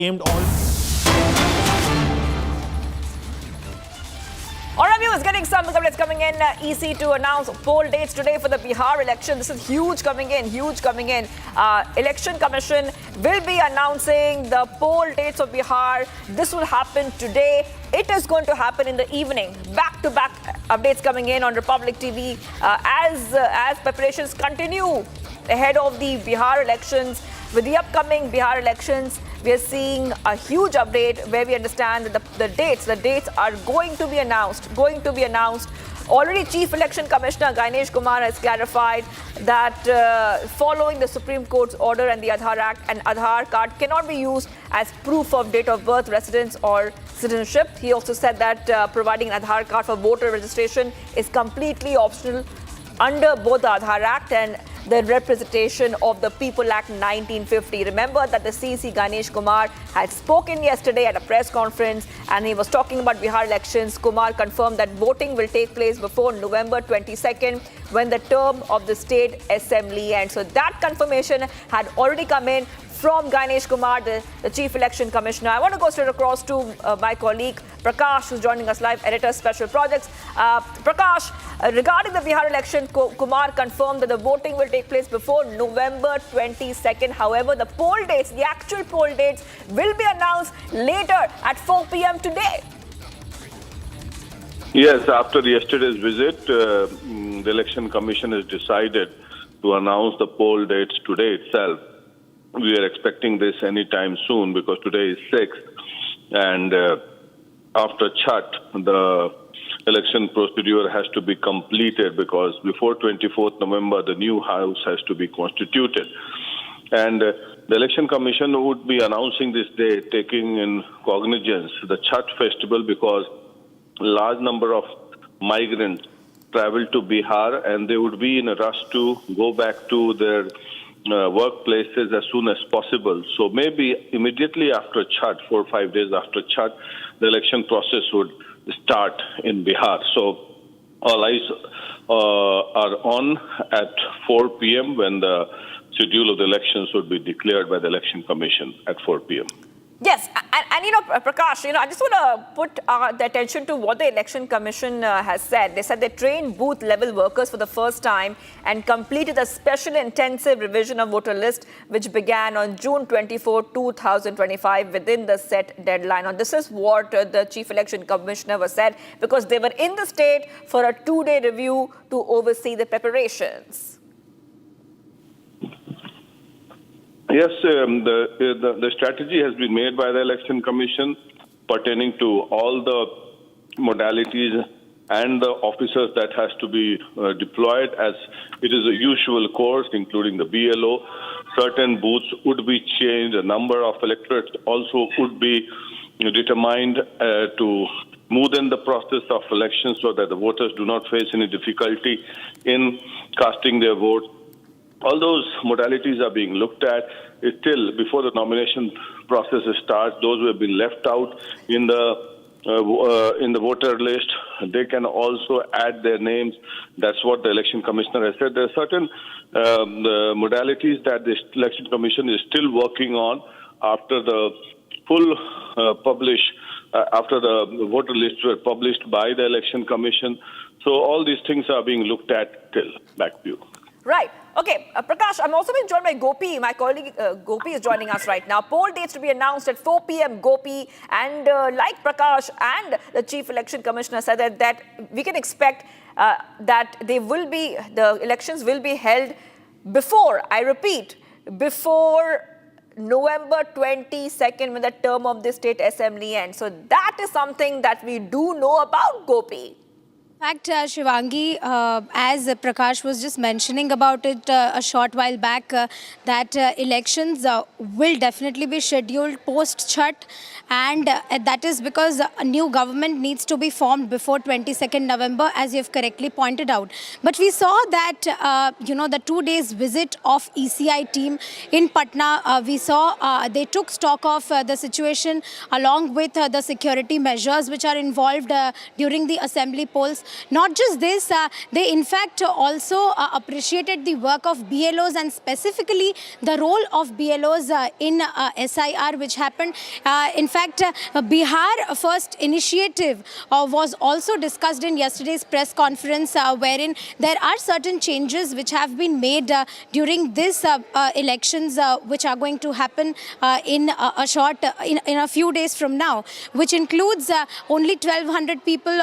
aimed all. All right, viewers, getting some updates coming in. EC to announce poll dates today for the Bihar election. This is huge coming in, Election Commission will be announcing the poll dates of Bihar. This will happen today. It is going to happen in the evening. Back-to-back updates coming in on Republic TV as preparations continue ahead of the Bihar elections. With the upcoming Bihar elections, we are seeing a huge update where we understand that the dates are going to be announced. Already Chief Election Commissioner Ganesh Kumar has clarified that following the Supreme Court's order and the Aadhaar Act, an Aadhaar card cannot be used as proof of date of birth, residence or citizenship. He also said that providing an Aadhaar card for voter registration is completely optional under both the Aadhaar Act and the Representation of the People Act 1950. Remember that the CC Ganesh Kumar had spoken yesterday at a press conference and he was talking about Bihar elections. Kumar confirmed that voting will take place before November 22nd when the term of the state assembly ends. So that confirmation had already come in from Ganesh Kumar, the Chief Election Commissioner. I want to go straight across to my colleague Prakash, who's joining us live, editor, Special Projects. Prakash, regarding the Bihar election, Kumar confirmed that the voting will take place before November 22nd. However, the actual poll dates will be announced later at 4 p.m. today. Yes, after yesterday's visit, the Election Commission has decided to announce the poll dates today itself. We are expecting this anytime soon because today is 6th, and after Chhat, the election procedure has to be completed because before 24th November, the new house has to be constituted. And the Election Commission would be announcing this day, taking in cognizance the Chhat festival because a large number of migrants travel to Bihar and they would be in a rush to go back to their workplaces as soon as possible. So maybe immediately after Chhat, 4 or 5 days after Chhat, the election process would start in Bihar. So all eyes are on at 4 p.m. when the schedule of the elections would be declared by the Election Commission at 4 p.m. Yes, and Prakash, I just want to put the attention to what the Election Commission has said. They said they trained booth-level workers for the first time and completed a special intensive revision of voter list, which began on June 24, 2025, within the set deadline. Now, this is what the Chief Election Commissioner was said, because they were in the state for a 2-day review to oversee the preparations. Yes, the strategy has been made by the Election Commission pertaining to all the modalities and the officers that has to be deployed as it is a usual course, including the BLO. Certain booths would be changed. A number of electorates also would be determined to smoothen the process of elections so that the voters do not face any difficulty in casting their vote. All those modalities are being looked at. Still, before the nomination process starts, those who have been left out in the voter list, they can also add their names. That's what the Election Commissioner has said. There are certain modalities that the Election Commission is still working on after the full after the voter lists were published by the Election Commission. So all these things are being looked at still. Back to you. Right. Okay, Prakash, I'm also being joined by Gopi. My colleague Gopi is joining us right now. Poll dates to be announced at 4 p.m. Gopi, and like Prakash and the Chief Election Commissioner said that we can expect that the elections will be held before, I repeat, before November 22nd when the term of the state assembly ends. So that is something that we do know about, Gopi. In fact, Shivangi, as Prakash was just mentioning about it a short while back, that elections will definitely be scheduled post-Chhat, and that is because a new government needs to be formed before 22nd November, as you have correctly pointed out. But we saw that, the 2 days visit of ECI team in Patna, we saw they took stock of the situation along with the security measures which are involved during the assembly polls. Not just this, they in fact also appreciated the work of BLOs and specifically the role of BLOs in SIR, which happened. In fact, Bihar first initiative was also discussed in yesterday's press conference, wherein there are certain changes which have been made during this elections, which are going to happen in a few days from now, which includes only 1,200 people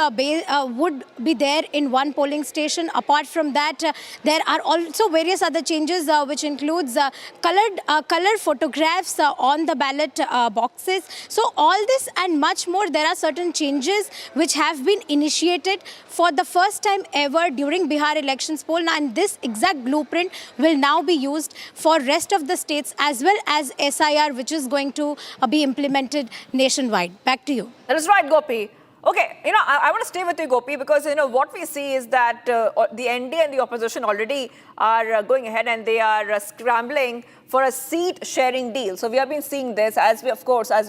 would be there in one polling station. Apart from that, there are also various other changes, which includes color photographs on the ballot boxes. So all this and much more, there are certain changes which have been initiated for the first time ever during Bihar elections poll. And this exact blueprint will now be used for rest of the states as well as SIR, which is going to be implemented nationwide. Back to you. That is right, Gopi. Okay, I want to stay with you, Gopi, because, what we see is that the NDA and the opposition already are going ahead and they are scrambling for a seat-sharing deal. So we have been seeing this as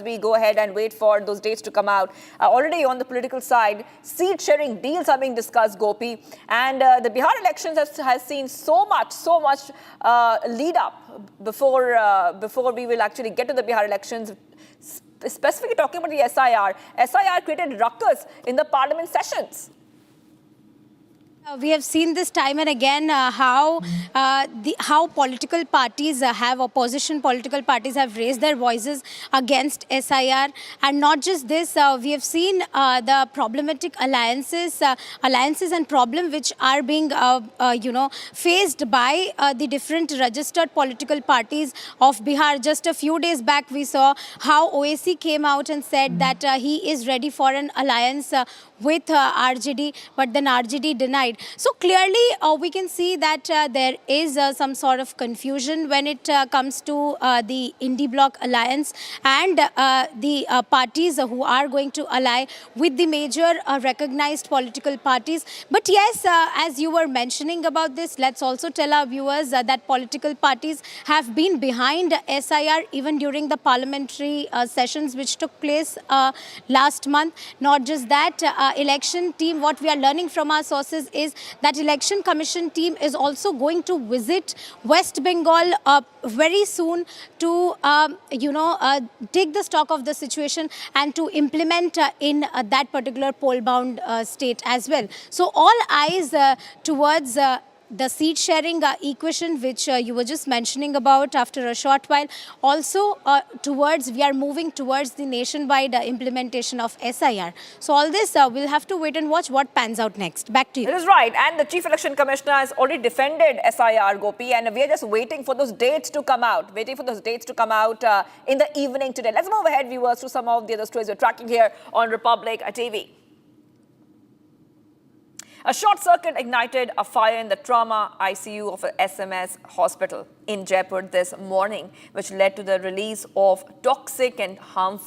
we go ahead and wait for those dates to come out. Already on the political side, seat-sharing deals are being discussed, Gopi. And the Bihar elections has seen so much lead up before we will actually get to the Bihar elections. Specifically talking about the SIR created ruckus in the parliament sessions. We have seen this time and again how political parties opposition political parties have raised their voices against SIR. And not just this, we have seen the problematic alliances and problem which are being faced by the different registered political parties of Bihar. Just a few days back, we saw how OAC came out and said that he is ready for an alliance with RJD, but then RJD denied. So clearly we can see that there is some sort of confusion when it comes to the Indie Bloc alliance and the parties who are going to ally with the major recognized political parties. But yes, as you were mentioning about this, let's also tell our viewers that political parties have been behind SIR even during the parliamentary sessions which took place last month. Not just that, election team, what we are learning from our sources is that election commission team is also going to visit West Bengal very soon to take the stock of the situation and to implement in that particular poll-bound state as well. So all eyes towards the seat sharing equation, which you were just mentioning about after a short while. Also we are moving towards the nationwide implementation of SIR. So all this, we'll have to wait and watch what pans out next. Back to you. It is right. And the Chief Election Commissioner has already defended SIR, Gopi, and we are just waiting for those dates to come out, in the evening today. Let's move ahead, viewers, to some of the other stories we're tracking here on Republic TV. A short circuit ignited a fire in the trauma ICU of a SMS hospital in Jaipur this morning, which led to the release of toxic and harmful